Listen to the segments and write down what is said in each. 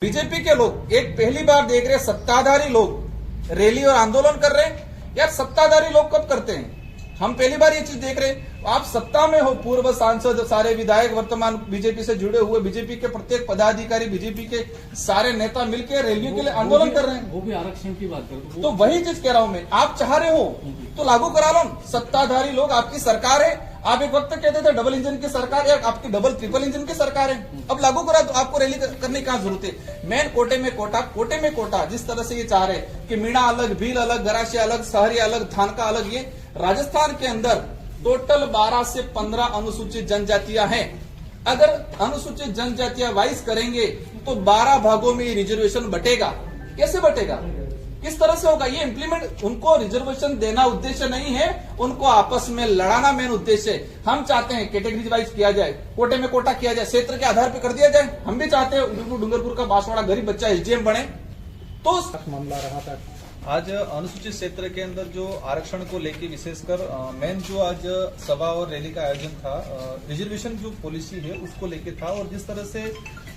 BJP के लोग एक पहली बार देख रहे सत्ताधारी लोग रैली और आंदोलन कर रहे हैं। यार सत्ताधारी लोग कब करते हैं? हम पहली बार ये चीज देख रहे हैं। आप सत्ता में हो, पूर्व सांसद, सारे विधायक वर्तमान बीजेपी से जुड़े हुए, बीजेपी के प्रत्येक पदाधिकारी, बीजेपी के सारे नेता मिलकर रैलियों के लिए आंदोलन कर रहे हैं। वो भी आरक्षण की बात करते। तो वही चीज कह रहा हूं मैं, आप चाह रहे हो तो लागू करा लो। सत्ताधारी लोग, आपकी सरकार है। आप एक वक्त कहते थे डबल इंजन की सरकार, या आपकी डबल ट्रिपल इंजन की सरकार है। अब लागू करा दो, आपको रैली करने की क्या जरूरत है? मेन कोटे में कोटा, कोटे में कोटा। जिस तरह से ये चाह रहे कि मीणा अलग, भील अलग, गरासिया अलग, सहरिया अलग, धानका अलग। ये राजस्थान के अंदर टोटल 12 से 15 अनुसूचित जनजातियां हैं। अगर अनुसूचित जनजातियां वाइज करेंगे तो 12 भागों में रिजर्वेशन बटेगा। कैसे बटेगा? किस तरह से होगा ये इम्प्लीमेंट? उनको रिजर्वेशन देना उद्देश्य नहीं है, उनको आपस में लड़ाना मेन उद्देश्य है। हम चाहते हैं कैटेगरी वाइज किया जाए, कोटे में कोटा किया जाए, क्षेत्र के आधार पर कर दिया जाए। हम भी चाहते हैं डूंगरपुर का बांसवाड़ा गरीब बच्चा एसडीएम बने। तो मामला रहा था आज अनुसूचित क्षेत्र के अंदर जो आरक्षण को लेकर विशेषकर मेन जो आज सभा और रैली का आयोजन था, रिजर्वेशन जो पॉलिसी है उसको लेकर था। और जिस तरह से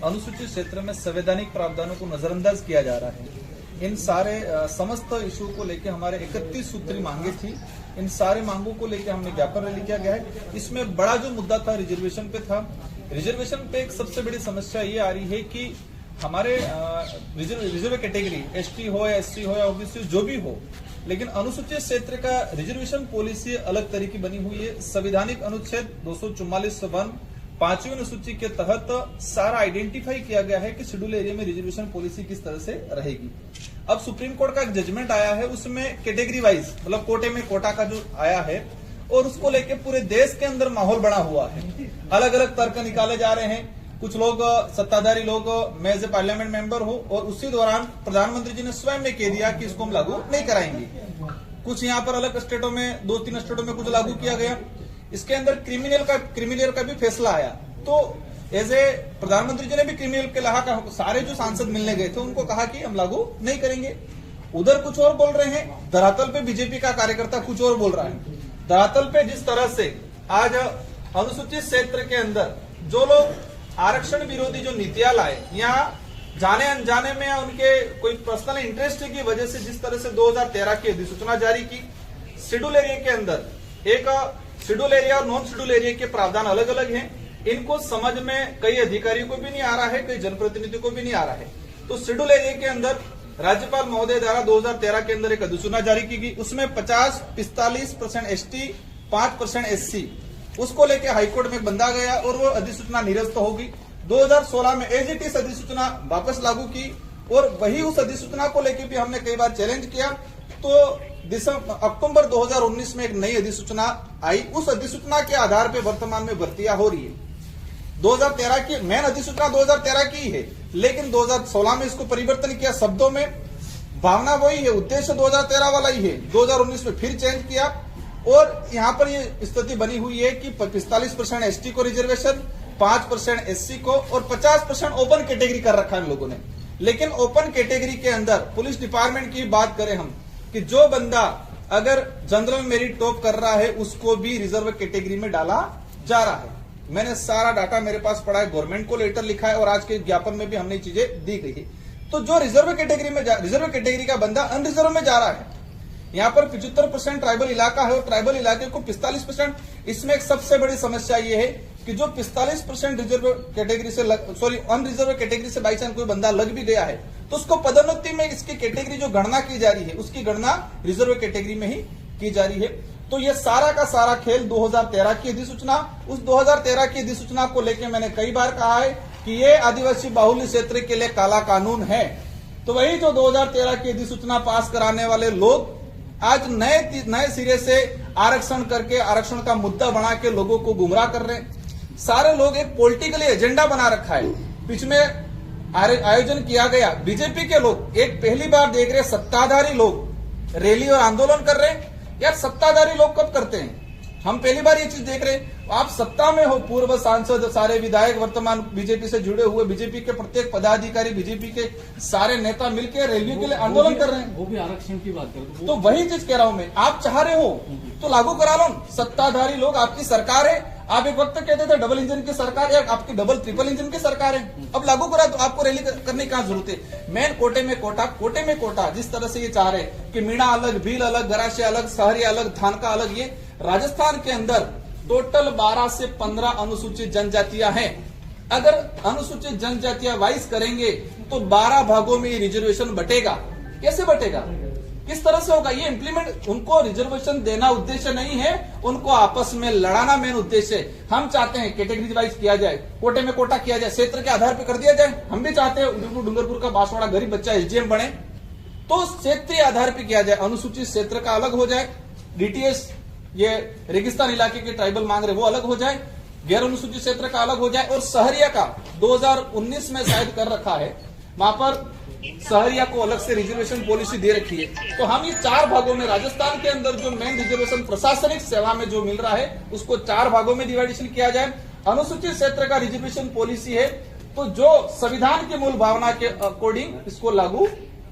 अनुसूचित क्षेत्र में संवैधानिक प्रावधानों को नजरअंदाज किया जा रहा है, इन सारे समस्त इशू को लेकर हमारे 31 सूत्री मांगे थी। इन सारे मांगों को लेकर हमने ज्ञापन रैली किया गया है। इसमें बड़ा जो मुद्दा था रिजर्वेशन पे था। रिजर्वेशन पे एक सबसे बड़ी समस्या ये आ रही है कि हमारे रिजर्व कैटेगरी एसटी हो या एससी हो या ओबीसी जो भी हो, लेकिन अनुसूचित क्षेत्र का रिजर्वेशन पॉलिसी अलग तरह की बनी हुई है। संवैधानिक अनुच्छेद 244(1) 5वीं अनुसूची के तहत सारा आइडेंटिफाई किया गया है कि शेड्यूल एरिया में रिजर्वेशन पॉलिसी किस तरह से रहेगी। अब सुप्रीम कोर्ट का एक जजमेंट आया है, उसमें कैटेगरी वाइज मतलब कोटे में कोटा का जो आया है, और उसको लेकर पूरे देश के अंदर माहौल बना हुआ है। अलग अलग तर्क निकाले जा रहे हैं। कुछ लोग सत्ताधारी लोग, मैं एज ए पार्लियामेंट मेंबर हूं, और उसी दौरान प्रधानमंत्री जी ने स्वयं ने कह दिया कि इसको हम लागू नहीं कराएंगे। कुछ यहाँ पर अलग स्टेटों में, 2-3 स्टेटों में कुछ लागू किया गया। इसके अंदर क्रिमिनल का भी फैसला आया। तो एज ए प्रधानमंत्री जी ने भी क्रिमिनल के लाहा का सारे जो सांसद मिलने गए थे उनको कहा कि हम लागू नहीं करेंगे। उधर कुछ और बोल रहे हैं, धरातल पे बीजेपी का कार्यकर्ता कुछ और बोल रहा है। धरातल पे जिस तरह से आज अनुसूचित क्षेत्र के अंदर जो लोग आरक्षण विरोधी जो नीतियां लाए, यहाँ जाने अनजाने में उनके कोई पर्सनल इंटरेस्ट की वजह से जिस तरह से 2013 की अधिसूचना जारी की, शेड्यूल एरिया के अंदर एक शेड्यूल एरिया और नॉन शेड्यूल एरिया के प्रावधान अलग अलग हैं। इनको समझ में कई अधिकारियों को भी नहीं आ रहा है, कई जनप्रतिनिधियों को भी नहीं आ रहा है। तो शेड्यूल एरिया के अंदर राज्यपाल महोदय द्वारा 2013 के अंदर एक अधिसूचना जारी की गई। उसमें 45% एसटी, 5% एससी, उसको लेके हाईकोर्ट में बंधा गया और वो अधिसूचना निरस्त होगी। 2016 में एज इट इज अधिसूचना वापस लागू की, और वही उस अधिसूचना को लेके भी हमने कई बार चैलेंज किया। तो अक्टूबर 2019 में एक नई अधिसूचना आई। उस अधिसूचना के आधार पे वर्तमान में भर्तियां हो रही है। 2013 की मेन अधिसूचना 2013 की है, लेकिन 2016 में इसको परिवर्तन किया। शब्दों में भावना वही है, उद्देश्य 2013 वाला ही है। 2019 में फिर चेंज किया, और यहाँ पर ये स्थिति बनी हुई है कि 45% एसटी को रिजर्वेशन, 5% एससी को, और 50% ओपन कैटेगरी कर रखा है इन लोगों ने। लेकिन ओपन कैटेगरी के अंदर पुलिस डिपार्टमेंट की बात करें हम, कि जो बंदा अगर जनरल मेरिट टॉप कर रहा है उसको भी रिजर्व कैटेगरी में डाला जा रहा है। मैंने सारा डाटा मेरे पास पड़ा है, गवर्नमेंट को लेटर लिखा है, और आज के ज्ञापन में भी हमने चीजें दी गई है। तो जो रिजर्व कैटेगरी का बंदा अनरिजर्व में जा रहा है, यहाँ पर 75% ट्राइबल इलाका है, और ट्राइबल इलाके को 45%। इसमें एक सबसे बड़ी समस्या ये है कि जो 45% रिजर्व कैटेगरी से अनरिजर्व कैटेगरी से बाई चांस कोई बंदा लग भी गया है, तो उसको पदोन्नति में इसकी कैटेगरी जो गणना की जा रही है, उसकी गणना रिजर्व कैटेगरी में ही की जा रही है। तो ये सारा का सारा खेल 2013 की अधिसूचना, उस 2013 की अधिसूचना को लेकर मैंने कई बार कहा है कि ये आदिवासी बाहुल्य क्षेत्र के लिए काला कानून है। तो वही जो 2013 की अधिसूचना पास कराने वाले लोग आज नए सिरे से आरक्षण करके, आरक्षण का मुद्दा बना के लोगों को गुमराह कर रहे हैं। सारे लोग एक पॉलिटिकली एजेंडा बना रखा है। बीच में आयोजन किया गया, बीजेपी के लोग एक पहली बार देख रहे सत्ताधारी लोग रैली और आंदोलन कर रहे हैं। यार सत्ताधारी लोग कब करते हैं? हम पहली बार ये चीज देख रहे हैं। आप सत्ता में हो, पूर्व सांसद, सारे विधायक वर्तमान बीजेपी से जुड़े हुए, बीजेपी के प्रत्येक पदाधिकारी, बीजेपी के सारे नेता मिलकर रैलियों के लिए आंदोलन कर रहे हैं। वो भी आरक्षण की बात करते। तो वही चीज कह रहा हूं मैं, आप चाह रहे हो तो लागू करा लो। सत्ताधारी लोग, आपकी सरकार है। आप एक वक्त कहते थे डबल इंजन की सरकार या आपकी डबल ट्रिपल इंजन की सरकार है। अब लागू करा तो आपको रैली करने की क्या जरूरत है? मेन कोटे में कोटा जिस तरह से ये चाह रहे कि मीणा अलग, भील अलग, गराशे अलग, सहरिया अलग, थानका अलग, ये राजस्थान के अंदर टोटल 12 से 15 अनुसूचित जनजातियां हैं। अगर अनुसूचित जनजातियां वाइज करेंगे तो 12 भागों में ये रिजर्वेशन बटेगा। कैसे बटेगा, किस तरह से होगा? ये इम्प्लीमेंट, उनको रिजर्वेशन देना उद्देश्य नहीं है, उनको आपस में लड़ाना मेन उद्देश्य है। हम चाहते हैं कैटेगरी वाइज किया जाए, कोटे में कोटा किया जाए, क्षेत्र के आधार पर कर दिया जाए। हम भी चाहते हैं डूंगरपुर का बांसवाड़ा गरीब बच्चा एसडीएम बने, तो क्षेत्रीय आधार पर किया जाए। अनुसूचित क्षेत्र का अलग हो जाए, डीटीएस ये रेगिस्तान इलाके के ट्राइबल मांग रहे वो अलग हो जाए, गैर अनुसूचित क्षेत्र का अलग हो जाए, और सहरिया का 2019 में शायद कर रखा है, वहां पर सहरिया को अलग से रिजर्वेशन पॉलिसी दे रखी है। तो हम ये 4 भागों में, राजस्थान के अंदर जो मेन रिजर्वेशन प्रशासनिक सेवा में जो मिल रहा है उसको 4 भागों में डिवाइडेशन किया जाए। अनुसूचित क्षेत्र का रिजर्वेशन पॉलिसी है तो जो संविधान की मूल भावना के अकॉर्डिंग इसको लागू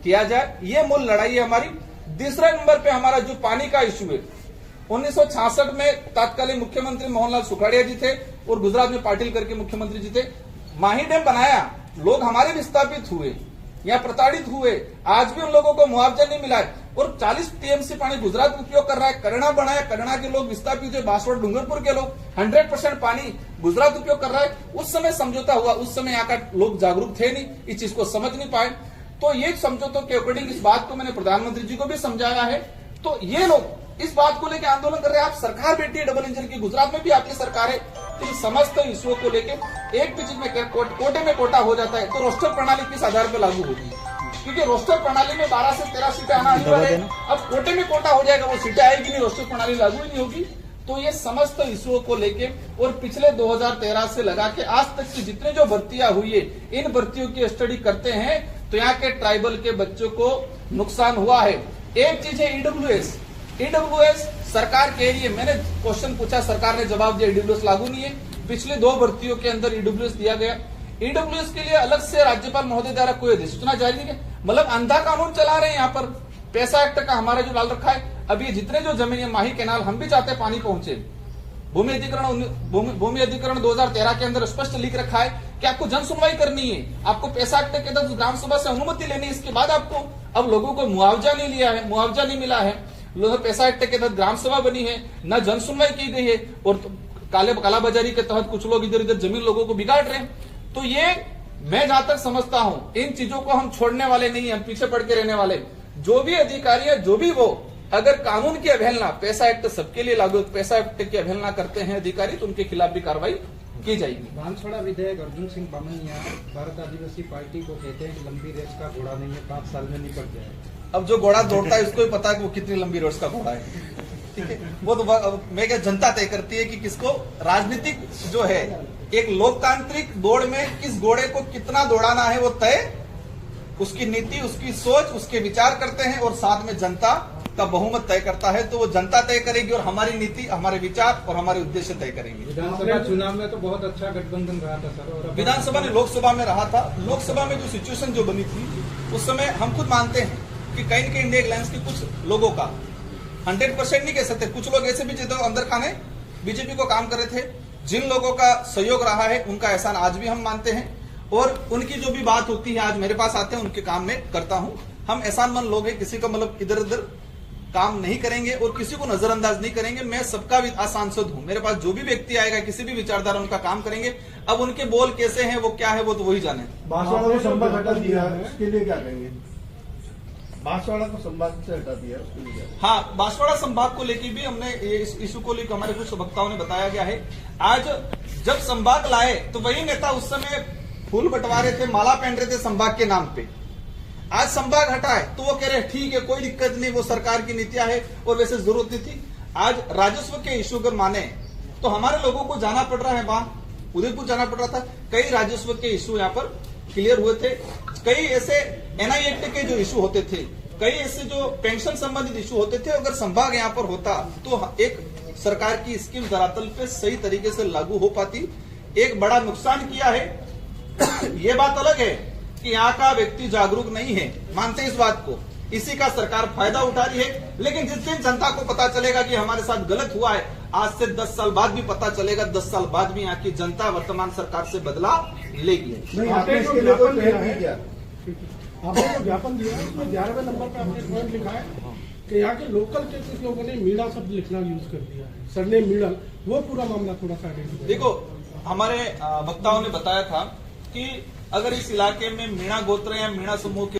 किया जाए। ये मूल लड़ाई है हमारी। दूसरे नंबर पे हमारा जो पानी का इश्यू है, 1966 में तत्कालीन मुख्यमंत्री मोहनलाल सुखाड़िया जी थे और गुजरात में पाटिल करके मुख्यमंत्री जी थे। माही डैम बनाया, लोग हमारे विस्थापित हुए, यहाँ प्रताड़ित हुए, आज भी उन लोगों को मुआवजा नहीं मिला है, और 40 टीएमसी पानी गुजरात उपयोग कर रहा है। करना बनाया, करना के लोग विस्थापित हुए, बांसवाड़ा डूंगरपुर के लोग 100% पानी गुजरात उपयोग कर रहा है। उस समय समझौता हुआ, उस समय यहाँ का लोग जागरूक थे नहीं, इस चीज को समझ नहीं पाए। तो ये समझौतों के अकॉर्डिंग इस बात को मैंने प्रधानमंत्री जी को भी समझाया है। तो ये लोग इस बात को लेकर आंदोलन कर रहे हैं, आप सरकार बैठी है डबल इंजन की, गुजरात में भी आपकी सरकार है। तो ये समस्त इश्यूओं को लेकर एक भी चीज में कोटे में कोटा हो जाता है तो रोस्टर प्रणाली किस आधार पर लागू होगी? क्योंकि रोस्टर प्रणाली में 12 से 13 सीटें आना अनिवार्य है। अब कोटे में कोटा हो जाएगा, वो सीटें आएगी नहीं, रोस्टर प्रणाली लागू ही नहीं होगी। तो ये समस्त इश्यूओं को लेके और पिछले 2013 से लगा के आज तक की जितने जो भर्तियां हुई है, इन भर्तियों की स्टडी करते हैं तो यहाँ के ट्राइबल के बच्चों को नुकसान हुआ है। एक चीज है ईडब्ल्यूएस सरकार के लिए, मैंने क्वेश्चन पूछा, सरकार ने जवाब दिया ईडब्ल्यूएस लागू नहीं है। पिछले 2 भर्तियों के अंदर ईडब्ल्यूएस दिया गया। ईडब्ल्यूएस के लिए अलग से राज्यपाल महोदय द्वारा कोई अधिसूचना जारी नहीं है, मतलब अंधा कानून चला रहे हैं यहाँ पर। पैसा एक्ट का हमारा जो डाल रखा है, अब ये जितने जो जमीन है, माही कैनाल, हम भी चाहते हैं पानी पहुंचे। भूमि अधिकरण 2013 के अंदर स्पष्ट लिख रखा है कि आपको जन सुनवाई करनी है, आपको पैसा एक्ट के तहत ग्राम सभा से अनुमति लेनी है, इसके बाद आपको। अब लोगों को मुआवजा नहीं लिया है, मुआवजा नहीं मिला है, पैसा एक्ट के तहत ग्राम सभा बनी है, न जन सुनवाई की गई है, और कालाबाजारी के तहत कुछ लोग इधर इधर जमीन लोगों को बिगाड़ रहे हैं। तो ये मैं जहां तक समझता हूं, इन चीजों को हम छोड़ने वाले नहीं, हम पीछे पड़ के रहने वाले। जो भी अधिकारी है, जो भी वो, अगर कानून की अवहेलना, पैसा एक्ट सबके लिए लागू, पैसा एक्ट की अवहेलना करते हैं अधिकारी, तो उनके खिलाफ भी कार्रवाई की जाएगी। बांसवाड़ा विधायक अर्जुन सिंह बामनिया भारत आदिवासी पार्टी को कहते हैं कि लंबी रेस का घोड़ा नहीं है, 5 साल में निपट जाए। अब जो घोड़ा दौड़ता है उसको ही पता है कि वो कितनी लंबी रेस का घोड़ा है, ठीक है। वो तो मैं क्या, जनता तय करती है कि किसको, राजनीतिक जो है, एक लोकतांत्रिक दौड़ में किस घोड़े को कितना दौड़ाना है वो तय, उसकी नीति, उसकी सोच, उसके विचार करते हैं, और साथ में जनता का बहुमत तय करता है। तो वो जनता तय करेगी और हमारी नीति, हमारे विचार और हमारे उद्देश्य तय करेंगे। विधानसभा चुनाव में तो बहुत अच्छा गठबंधन रहा था सर, और विधानसभा ने लोकसभा में रहा था। लोकसभा में जो सिचुएशन जो बनी थी उस समय हम खुद मानते हैं कि कहीं न कहीं इंडिया अलायंस के कुछ लोगों का 100% नहीं कह सकते, कुछ लोग ऐसे भी जो अंदर खाने बीजेपी को काम कर रहे थे, जिन लोगों का सहयोग रहा है उनका एहसान आज भी हम मानते हैं, और उनकी जो भी बात होती है आज मेरे पास आते हैं, उनके काम में करता हूं। हम एहसानमंद लोग हैं, किसी का मतलब इधर उधर काम नहीं करेंगे और किसी को नजरअंदाज नहीं करेंगे। मैं सबका भी सांसद हूं, मेरे पास जो भी व्यक्ति आएगा, किसी भी विचारधारा, उनका काम करेंगे। अब उनके बोल कैसे हैं, वो क्या है, वो तो वही जाने। बांसवाड़ा को संभाग हटा दिया है, उसके लिए क्या कहेंगे? बांसवाड़ा को संभाग से हटा दिया, उसके लिए क्या? हाँ, बांसवाड़ा संभाग को लेकर भी हमने इस इशू को लेकर हमारे कुछ वक्ताओं ने बताया गया है। आज जब संभाग लाए तो वही नेता उस समय फूल बंटवा रहे थे, माला पहन रहे थे संभाग के नाम पे। आज संभाग हटा है तो वो कह रहे ठीक है, कोई दिक्कत नहीं, वो सरकार की नीतियां है और वैसे जरूरत नहीं थी। आज राजस्व के इशू अगर माने तो हमारे लोगों को जाना पड़ रहा है, वहां उदयपुर जाना पड़ रहा था। कई राजस्व के इशू यहाँ पर क्लियर हुए थे, कई ऐसे एनआई एक्ट के जो इशू होते थे, कई ऐसे जो पेंशन संबंधित इशू होते थे। अगर संभाग यहाँ पर होता तो एक सरकार की स्कीम धरातल पे सही तरीके से लागू हो पाती। एक बड़ा नुकसान किया है ये बात अलग है कि यहाँ का व्यक्ति जागरूक नहीं है, मानते हैं इस बात को, इसी का सरकार फायदा उठा रही है। लेकिन जिस दिन जनता को पता चलेगा कि हमारे साथ गलत हुआ है, आज से 10 साल बाद भी पता चलेगा, 10 साल बाद भी यहाँ की जनता वर्तमान सरकार से बदला लेगी। नहीं, आपने इसके लिए कोई पहल की क्या? आपने जो ज्ञापन दिया है उसमें 11वें नंबर पे आपने पॉइंट लिखा है कि यहाँ के लोकल के कुछ लोगों ने मीणा शब्द लिखना यूज कर दिया है, सरने मीणा, वो पूरा मामला थोड़ा सा देखो, हमारे वक्ताओं ने बताया था कि अगर इस इलाके में मीणा गोत्र या मीणा समूह के